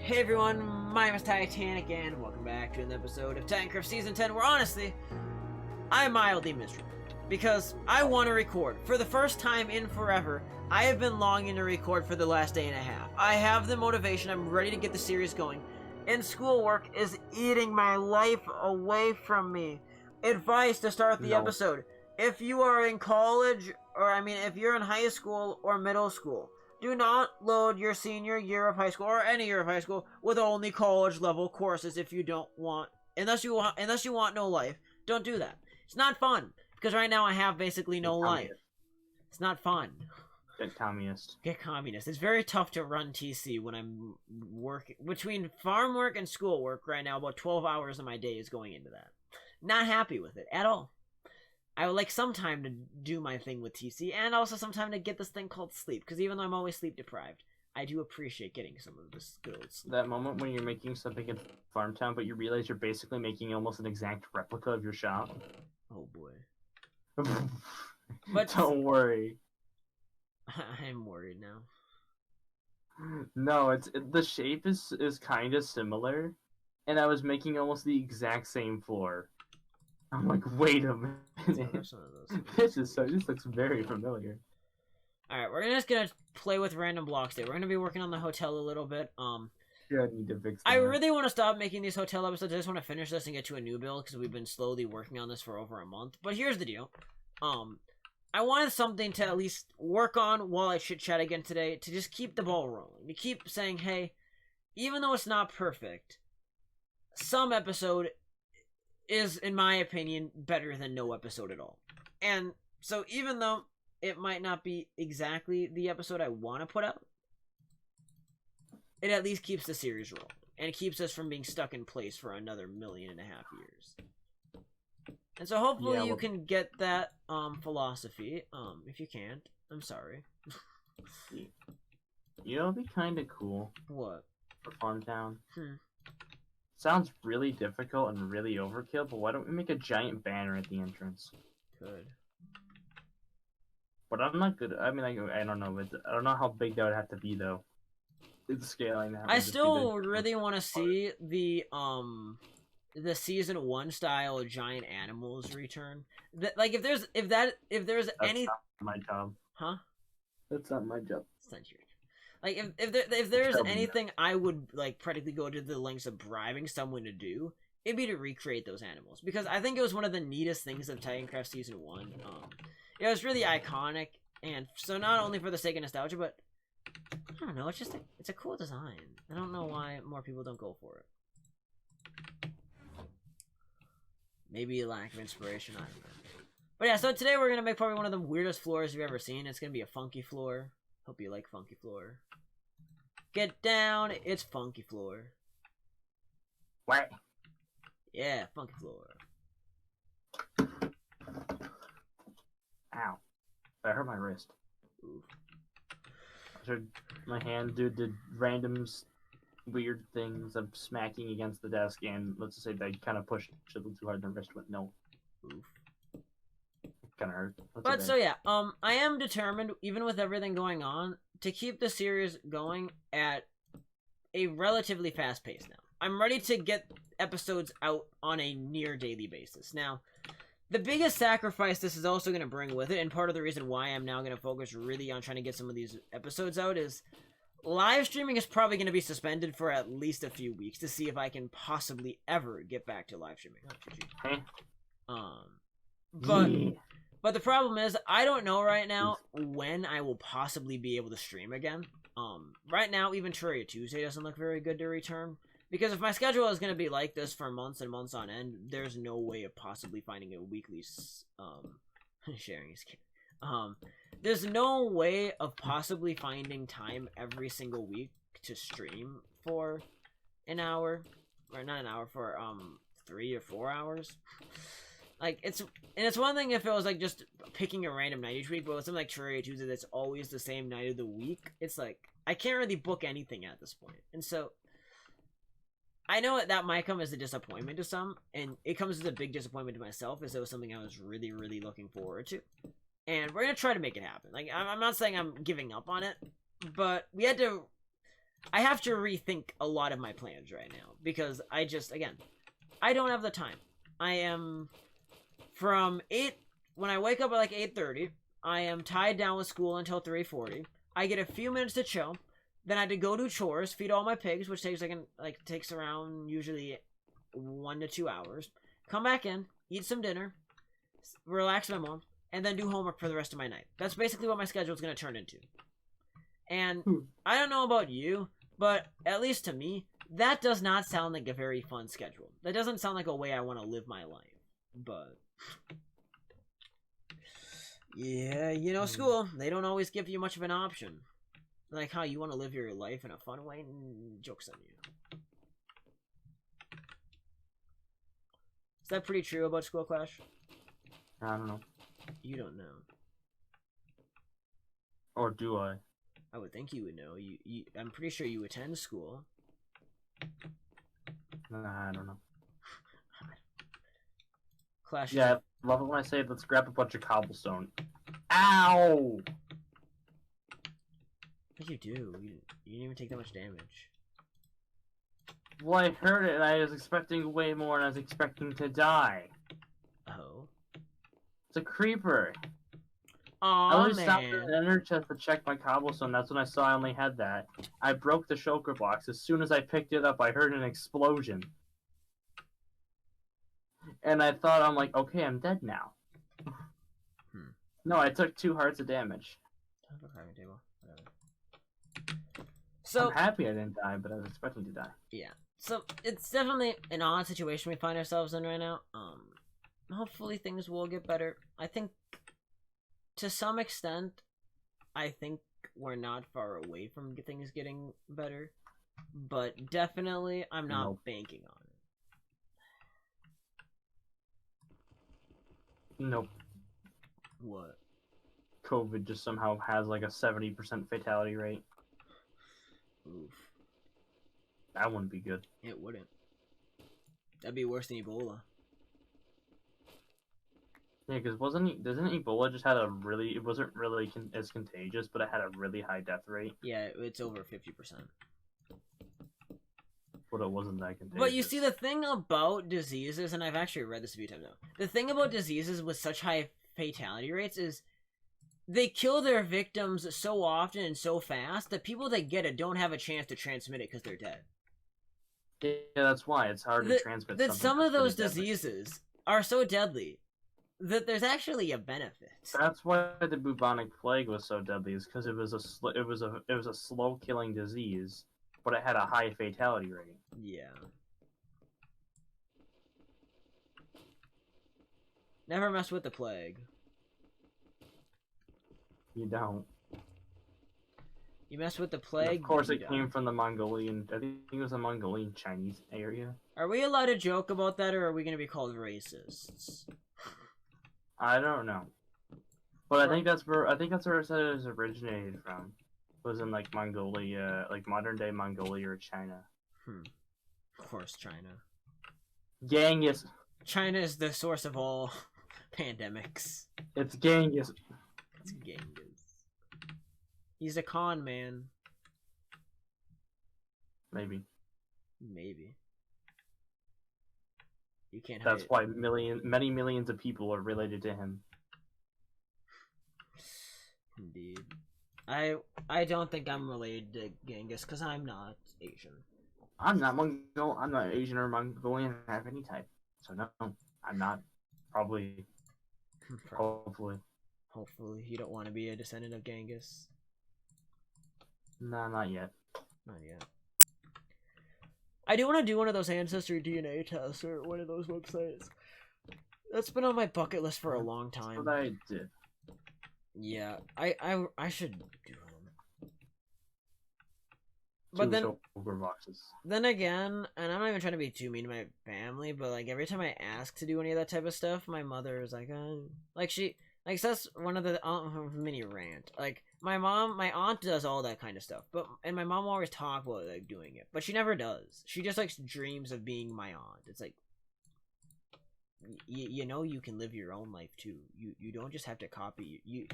Hey everyone, my name is Titanic and welcome back to an episode of Titancraft Season 10 where honestly, I'm mildly miserable. Because I want to record. For the first time in forever, I have been longing to record for the last day and a half. I have the motivation, I'm ready to get the series going. And schoolwork is eating my life away from me. Advice to start the episode. If you are in college, if you're in high school or middle school, do not load your senior year of high school or any year of high school with only college level courses if you don't want, unless you want no life. Don't do that. It's not fun because right now I have basically no life. It's not fun. Get communist. Get communist. It's very tough to run TC when I'm working between farm work and school work right now. About 12 hours of my day is going into that. Not happy with it at all. I would like some time to do my thing with TC, and also some time to get this thing called sleep, because even though I'm always sleep deprived, I do appreciate getting some of this good old sleep. That moment when you're making something in Farmtown, but you realize you're basically making almost an exact replica of your shop. Oh boy. But don't worry. I'm worried now. No, the shape is kind of similar, and I was making almost the exact same floor. I'm like, wait a minute. This looks very familiar. Alright, we're just gonna play with random blocks today. We're gonna be working on the hotel a little bit. Yeah, I need to fix that. I really want to stop making these hotel episodes. I just want to finish this and get to a new build because we've been slowly working on this for over a month. But here's the deal. I wanted something to at least work on while I chit chat again today to just keep the ball rolling. To keep saying, hey, even though it's not perfect, some episode is, in my opinion, better than no episode at all. And so even though it might not be exactly the episode I want to put out, it at least keeps the series rolling. And it keeps us from being stuck in place for another 1.5 million years. And so hopefully you can get that philosophy. If you can't, I'm sorry. You know, it'd be kind of cool. What? For Farmtown. Sounds really difficult and really overkill, but why don't we make a giant banner at the entrance? Could. But I'm not good. I mean, I don't know. I don't know how big that would have to be, though. It's scaling that. I still really want to see the season 1 style giant animals return. Like if there's any. That's not my job. Huh? That's not my job. It's not your. Like if there's anything I would like practically go to the lengths of bribing someone to do, it'd be to recreate those animals, because I think it was one of the neatest things of Titancraft Season 1. It was really iconic, and so not only for the sake of nostalgia, but I don't know, it's a cool design. I don't know why more people don't go for it. Maybe a lack of inspiration, I don't know. But yeah, so today we're gonna make probably one of the weirdest floors you've ever seen. It's gonna be a funky floor. Hope you like funky floor. Get down, it's funky floor. What? Yeah, funky floor. Ow. I hurt my wrist. Oof. So my hand did random weird things of smacking against the desk, and let's just say that I kind of pushed a little too hard and the wrist went no. Oof. Kind of hurt. But so yeah, I am determined, even with everything going on, to keep the series going at a relatively fast pace now. I'm ready to get episodes out on a near daily basis. Now, the biggest sacrifice this is also going to bring with it, and part of the reason why I'm now going to focus really on trying to get some of these episodes out, is live streaming is probably going to be suspended for at least a few weeks to see if I can possibly ever get back to live streaming. But the problem is, I don't know right now when I will possibly be able to stream again. Right now, even Terraria Tuesday doesn't look very good to return. Because if my schedule is going to be like this for months and months on end, there's no way of possibly finding a weekly, sharing is kidding. There's no way of possibly finding time every single week to stream for an hour. Or not an hour, for, 3 or 4 hours. Like, it's one thing if it was, like, just picking a random night each week, but with something like Terraria Tuesday that's always the same night of the week, it's like, I can't really book anything at this point. And so, I know that might come as a disappointment to some, and it comes as a big disappointment to myself, as it was something I was really, really looking forward to. And we're gonna try to make it happen. Like, I'm not saying I'm giving up on it, but we had to I have to rethink a lot of my plans right now because I just, again, I don't have the time. I am from 8, when I wake up at like 8:30, I am tied down with school until 3:40. I get a few minutes to chill. Then I had to go do chores, feed all my pigs, which takes takes around usually 1 to 2 hours. Come back in, eat some dinner, relax my mom, and then do homework for the rest of my night. That's basically what my schedule is going to turn into. And I don't know about you, but at least to me, that does not sound like a very fun schedule. That doesn't sound like a way I want to live my life. But yeah, you know, school, they don't always give you much of an option. Like how you want to live your life in a fun way, joke's on you. Is that pretty true about School Clash? I don't know. You don't know. Or do I? I would think you would know. I'm pretty sure you attend school. Nah, I don't know. Clash. Yeah, I love it when I say, let's grab a bunch of cobblestone. Ow! What did you do? You didn't even take that much damage. Well, I heard it and I was expecting way more and I was expecting to die. Oh. It's a creeper. Aw, I only man. stopped at an ender chest to check my cobblestone. That's when I saw I only had that. I broke the shulker box. As soon as I picked it up, I heard an explosion. And I thought, I'm like, okay, I'm dead now. No, I took 2 hearts of damage. So, I'm happy I didn't die, but I was expecting to die. Yeah. So, it's definitely an odd situation we find ourselves in right now. Hopefully things will get better. I think, to some extent, I think we're not far away from things getting better. But definitely, I'm not banking on it. Nope. What? COVID just somehow has like a 70% fatality rate. Oof. That wouldn't be good. It wouldn't. That'd be worse than Ebola. Yeah, because doesn't Ebola just had a really, it wasn't really as contagious, but it had a really high death rate? Yeah, it's over 50%. But it wasn't that contagious. But you see, the thing about diseases, and I've actually read this a few times now, the thing about diseases with such high fatality rates is they kill their victims so often and so fast that people that get it don't have a chance to transmit it because they're dead. Yeah, that's why it's hard to transmit. That some of those diseases are so deadly that there's actually a benefit. That's why the bubonic plague was so deadly, is because it was a slow killing disease, but it had a high fatality rate. Yeah. Never mess with the plague. You don't. You mess with the plague. Of course, it came from the Mongolian. I think it was the Mongolian Chinese area. Are we allowed to joke about that, or are we going to be called racists? I don't know, but I think that's where it said it was originated from. It was in like Mongolia, like modern day Mongolia or China. Of course, China. Genghis. China is the source of all pandemics. It's Genghis. It's Genghis. He's a con man. Maybe. You can't. That's why many millions of people are related to him. Indeed. I don't think I'm related to Genghis because I'm not Asian. I'm not I'm not Asian or Mongolian of any type. So no, I'm not. Probably. Hopefully. Hopefully, you don't want to be a descendant of Genghis. No, not yet. Not yet. I do want to do one of those ancestry DNA tests or one of those websites. That's been on my bucket list for a long time. That's what I did. Yeah, I should do them. But then again, and I'm not even trying to be too mean to my family, but like every time I ask to do any of that type of stuff, my mother is like, like that's one of the mini rant. Like my aunt does all that kind of stuff, and my mom will always talk about like doing it, but she never does. She just like dreams of being my aunt. It's like, you know, you can live your own life too. You don't just have to copy. You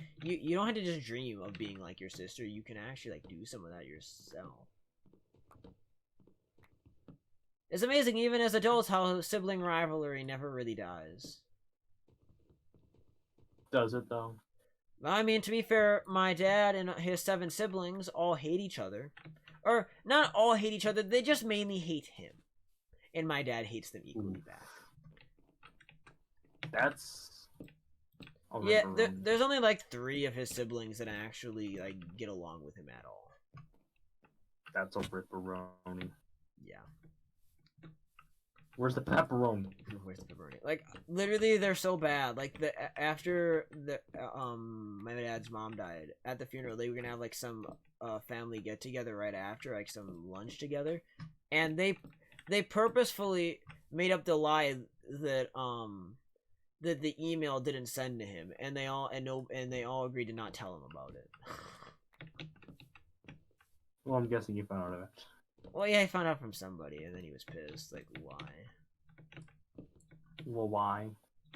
don't have to just dream of being like your sister. You can actually like do some of that yourself. It's amazing, even as adults, how sibling rivalry never really dies. Does it, though? I mean, to be fair, my dad and his 7 siblings all hate each other. Or, not all hate each other, they just mainly hate him. And my dad hates them equally back. That's... Yeah, there's only like 3 of his siblings that actually like get along with him at all. That's a ripperoni. Yeah. Where's the pepperoni? Where's the pepperoni? Like, literally, they're so bad. Like, after my dad's mom died, at the funeral, they were gonna have like some family get together right after, like some lunch together, and they purposefully made up the lie that that the email didn't send to him, and they all agreed to not tell him about it. Well, I'm guessing you found out of it. Well, yeah, he found out from somebody, and then he was pissed. Like, why? Well, why?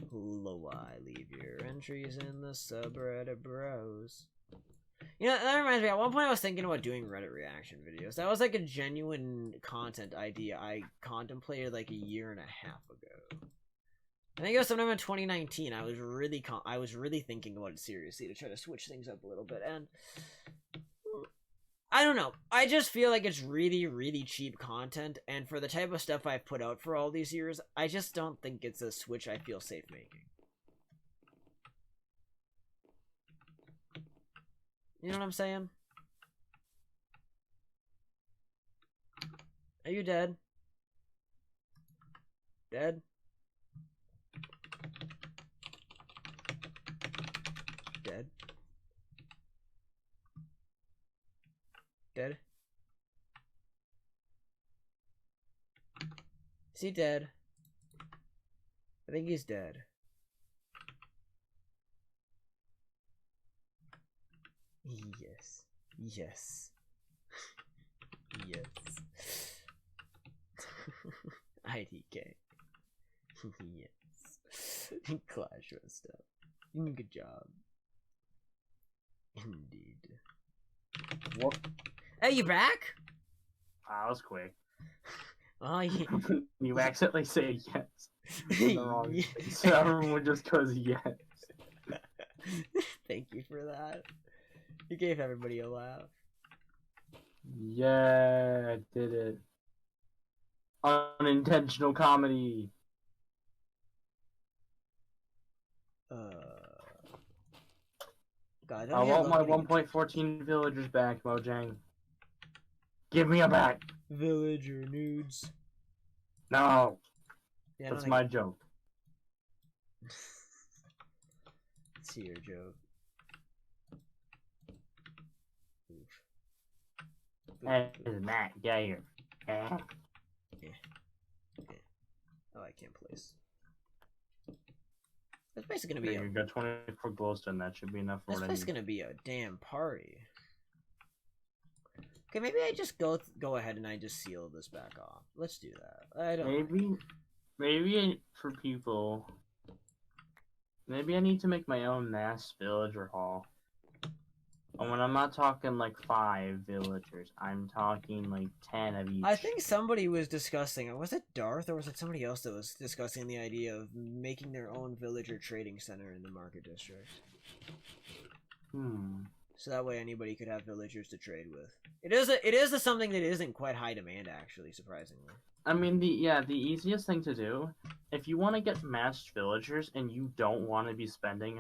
Why? Leave your entries in the subreddit bros. You know, that reminds me, at one point I was thinking about doing Reddit reaction videos. That was like a genuine content idea I contemplated like a year and a half ago. I think it was sometime in 2019. I was really thinking about it seriously to try to switch things up a little bit, and I don't know. I just feel like it's really, really cheap content, and for the type of stuff I've put out for all these years, I just don't think it's a switch I feel safe making. You know what I'm saying? Are you dead? Dead? Dead? Dead? Is he dead? I think he's dead. Yes. Yes. Yes. IDK. Yes. Clash of stuff. Good job. Indeed. What? Hey, you back? That was quick. Oh, yeah. You accidentally say yes. The wrong thing. So everyone just goes yes. Thank you for that. You gave everybody a laugh. Yeah, I did it. Unintentional comedy. God, I want my 1.14 villagers back, Mojang. Give me a back. Villager nudes. No. Yeah, that's my joke. Let's see your joke. Hey, it's Matt. Get here. Yeah. Oh, I can't place. That's basically gonna be you got 24 glowstone. That should be enough for That's basically gonna be a damn party. Okay, maybe I just go ahead and I just seal this back off. Let's do that. I don't. Maybe for people. Maybe I need to make my own mass villager hall. And when I'm not talking like 5 villagers, I'm talking like 10 of each. I think somebody was discussing, was it Darth or was it somebody else that was discussing the idea of making their own villager trading center in the market district? So that way anybody could have villagers to trade with. It is something that isn't quite high demand, actually, surprisingly. I mean, the easiest thing to do, if you want to get matched villagers and you don't want to be spending...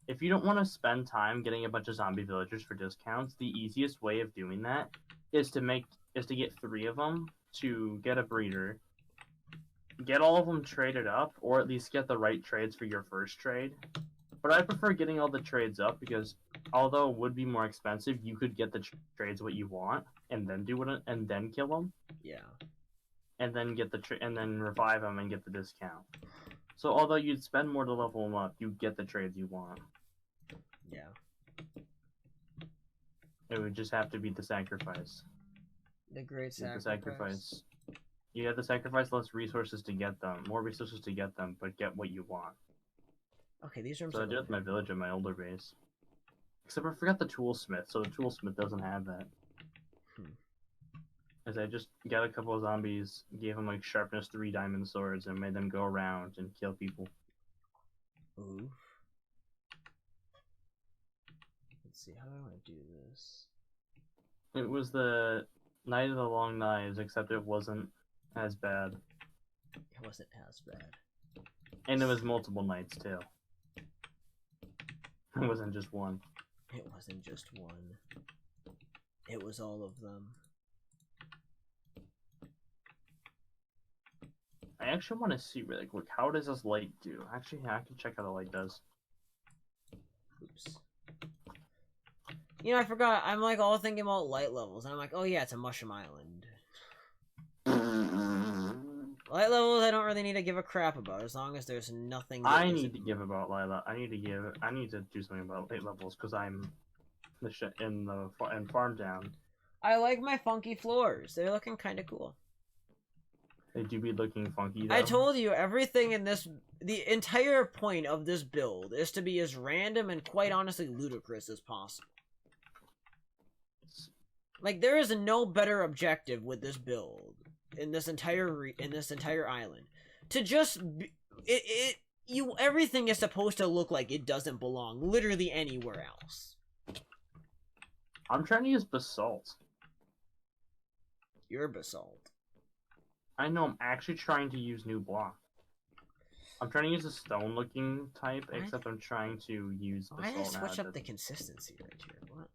If you don't want to spend time getting a bunch of zombie villagers for discounts, the easiest way of doing that is to get 3 of them, to get a breeder, get all of them traded up, or at least get the right trades for your first trade. But I prefer getting all the trades up because although it would be more expensive, you could get the trades what you want and then do it and then kill them. Yeah. And then get and then revive them and get the discount. So although you'd spend more to level them up, you get the trades you want. Yeah. It would just have to be the sacrifice. The great sacrifice. The sacrifice. You have to sacrifice less resources to get them, more resources to get them, but get what you want. Okay, these rooms. So I did with my village and my older base. Except I forgot the toolsmith, so the toolsmith doesn't have that. Is I just got a couple of zombies, gave them like sharpness 3 diamond swords, and made them go around and kill people. Ooh. Let's see, how do I want to do this? It was the Night of the Long Knives, except it wasn't as bad. It wasn't as bad. And it was multiple nights too. It wasn't just one. It wasn't just one. It was all of them. I actually want to see really quick, how does this light do? Actually, yeah, I can check how the light does. Oops. You know, I forgot. I'm like all thinking about light levels, and I'm like, oh yeah, it's a Mushroom Island. Light levels, I don't really need to give a crap about, as long as there's nothing. That I need to give about light. I need to do something about light levels because I'm in Farm Town. I like my funky floors. They're looking kind of cool. They do be looking funky, though. I told you, everything in this, the entire point of this build is to be as random and quite honestly ludicrous as possible. Like, there is no better objective with this build in this entire island. To just everything is supposed to look like it doesn't belong literally anywhere else. I'm trying to use basalt. You're basalt. I know, I'm actually trying to use new block. I'm trying to use a stone-looking type, except I'm trying to use basalt. Why did I switch up the consistency right here? What?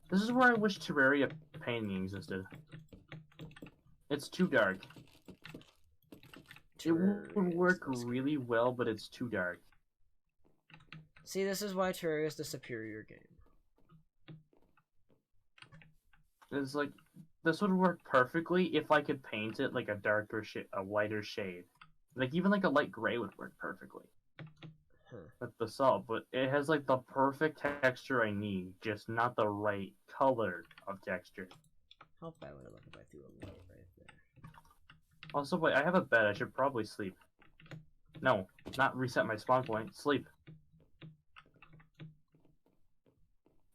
This is where I wish Terraria painting existed. It's too dark. It would work really well, but it's too dark. See, this is why Terraria is the superior game. It's like, this would work perfectly if I could paint it like a lighter shade. Like, even like a light gray would work perfectly. With basalt, but it has like the perfect texture I need, just not the right color of texture. How bad would it look if I threw a light right there? Also, wait, I have a bed. I should probably sleep. No, not reset my spawn point. Sleep.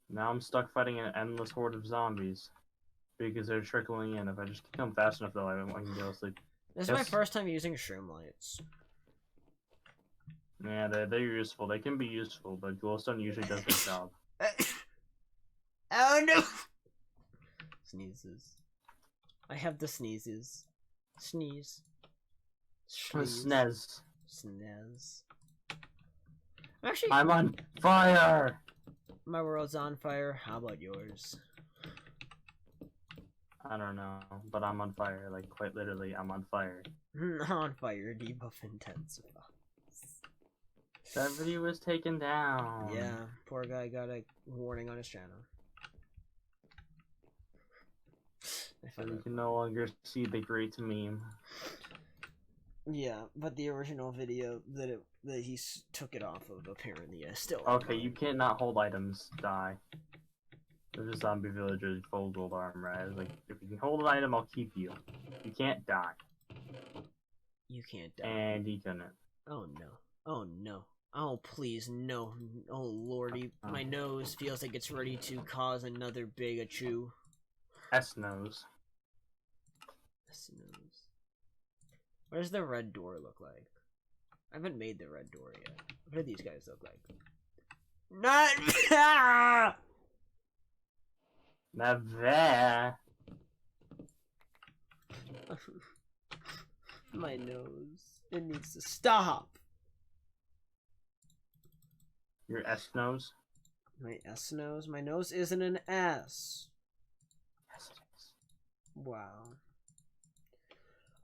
Now I'm stuck fighting an endless horde of zombies because they're trickling in. If I just kill them fast enough, though, I can go to sleep. This is my first time using shroom lights. Yeah, they're useful. They can be useful, but glowstone usually does their job. Oh no! Sneezes. I have the sneezes. Sneeze. Snez. Snez. Actually, I'm on fire! My world's on fire. How about yours? I don't know, but I'm on fire. Like, quite literally, I'm on fire. On fire, debuff intensify. That video was taken down. Yeah, poor guy got a warning on his channel. So you can no longer see the great meme. Yeah, but the original video that he took it off of apparently is still. Okay, you cannot hold items. Die. There's a zombie villager with full gold armor. I was like, if you can hold an item, I'll keep you. You can't die. You can't die. And he couldn't. Oh no. Oh no. Oh please no. Oh lordy, my nose feels like it's ready to cause another big achoo. S-nose. S-nose. What does the red door look like? I haven't made the red door yet. What do these guys look like? Not Not there. My nose. It needs to stop. Your S-nose? My S-nose? My nose isn't an S. Yes, it is. Wow.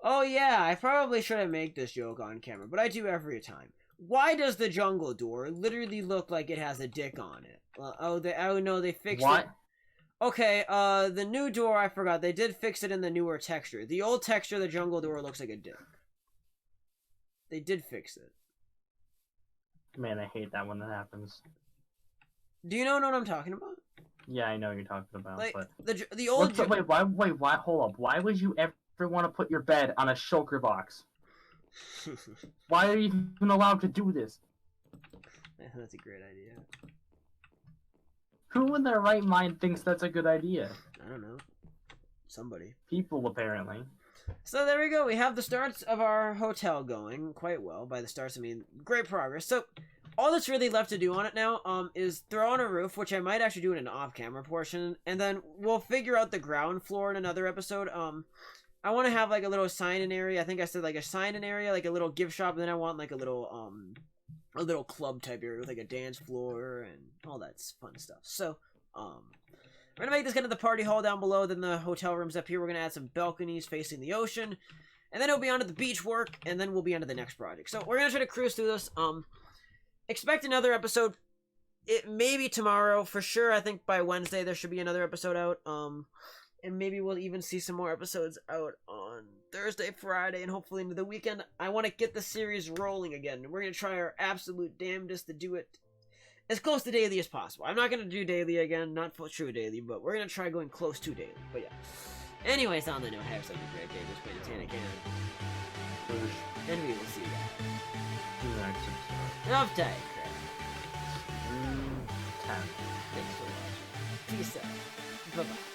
Oh yeah, I probably shouldn't make this joke on camera, but I do every time. Why does the jungle door literally look like it has a dick on it? Oh no, they fixed it. Okay, the new door, I forgot. They did fix it in the newer texture. The old texture, the jungle door looks like a dick. They did fix it. Man, I hate that when that happens. Do you know what I'm talking about? Yeah, I know what you're talking about, like, but... The old... Wait, why, hold up. Why would you ever want to put your bed on a shulker box? Why are you even allowed to do this? That's a great idea. Who in their right mind thinks that's a good idea? I don't know. somebody. People, apparently. So there we go. We have the starts of our hotel going quite well. By the starts, I mean great progress. So all that's really left to do on it now is throw on a roof, which I might actually do in an off-camera portion, and then we'll figure out the ground floor in another episode. I want to have like a little sign-in area. I think I said like a sign-in area, like a little gift shop, and then I want like a little club type area with like a dance floor and all that fun stuff. So we're gonna make this kind of the party hall down below, then the hotel rooms up here. We're gonna add some balconies facing the ocean, and then it'll be onto the beach work, and then we'll be onto the next project. So we're gonna try to cruise through this. Expect another episode. It may be tomorrow for sure. I think by Wednesday there should be another episode out. And maybe we'll even see some more episodes out on Thursday, Friday, and hopefully into the weekend. I want to get the series rolling again. We're gonna try our absolute damnedest to do it as close to daily as possible. I'm not going to do daily again, not for true daily, but we're going to try going close to daily. But yeah. Anyways, on the note, have such a great day. This has been Titancraft. And we will see you guys of Titancraft. 10. Thanks for watching. Peace out. Bye-bye.